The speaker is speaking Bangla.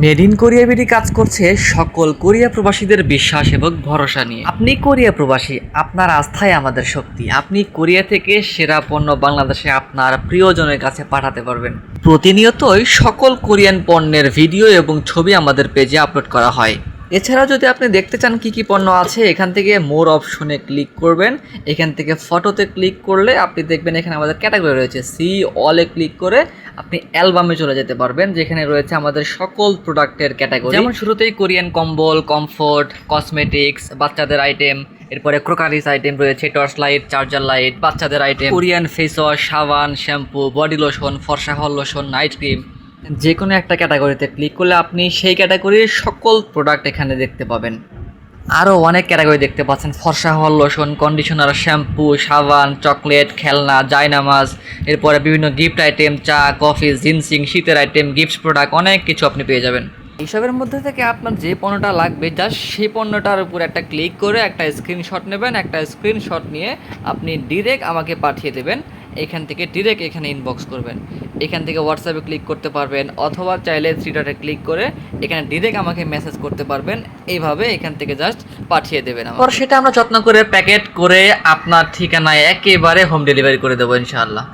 মেড ইন কোরিয়া বিডি কাজ করছে সকল কোরিয়া প্রবাসীদের বিশ্বাস এবং ভরসা নিয়ে। আপনি কোরিয়া প্রবাসী, আপনার আস্থাই আমাদের শক্তি। আপনি কোরিয়া থেকে সেরা পণ্য বাংলাদেশে আপনার প্রিয়জনের কাছে পাঠাতে পারবেন। প্রতিনিয়তই সকল কোরিয়ান পণ্যের ভিডিও এবং ছবি আমাদের পেজে আপলোড করা হয়। এছাড়াও যদি আপনি দেখতে চান কি কি পণ্য আছে, এখান থেকে মোর অপশনে ক্লিক করবেন। এখান থেকে ফটোতে ক্লিক করলে আপনি দেখবেন এখানে আমাদের ক্যাটাগরি রয়েছে। সি অলে ক্লিক করে আপনি অ্যালবামে চলে যেতে পারবেন, যেখানে রয়েছে আমাদের সকল প্রোডাক্টের ক্যাটাগরি। যেমন শুরুতেই কোরিয়ান কম্বল, কমফোর্ট, কসমেটিক্স, বাচ্চাদের আইটেম, এরপরে ক্রোকারিস আইটেম রয়েছে, টর্চ লাইট, চার্জার লাইট, বাচ্চাদের আইটেম, কোরিয়ান ফেস ওয়াশ, সাবান, শ্যাম্পু, বডি লোশন, ফর্সা হল লোশন, নাইট ক্রিম। যে কোনো একটা ক্যাটাগরিতে ক্লিক করলে আপনি সেই ক্যাটাগরির সকল প্রোডাক্ট এখানে দেখতে পাবেন। আরও অনেক ক্যাটাগরি দেখতে পাচ্ছেন, ফর্সা হল লোশন, কন্ডিশনার, শ্যাম্পু, সাবান, চকলেট, খেলনা, জায়নামাজ, এরপরে বিভিন্ন গিফট আইটেম, চা, কফি, জিনসিং, শীতের আইটেম, গিফট প্রোডাক্ট, অনেক কিছু আপনি পেয়ে যাবেন। এইসবের মধ্যে থেকে আপনার যে পণ্যটা লাগবে, জাস্ট সেই পণ্যটার উপর একটা ক্লিক করে একটা স্ক্রিনশট নেবেন। একটা স্ক্রিনশট নিয়ে আপনি ডিরেক্ট আমাকে পাঠিয়ে দেবেন। এখান থেকে ডিরেক্ট এখানে ইনবক্স করবেন। এখান থেকে হোয়াটসঅ্যাপে ক্লিক করতে পারবেন, অথবা চাইলে থ্রি ডটে ক্লিক করে এখানে ডিরেক্ট আমাকে মেসেজ করতে পারবেন। এইভাবে এখান থেকে জাস্ট পাঠিয়ে দেবেন। পর সেটা আমরা যত্ন করে প্যাকেট করে আপনার ঠিকানায় একেবারে হোম ডেলিভারি করে দেবো ইনশাআল্লাহ।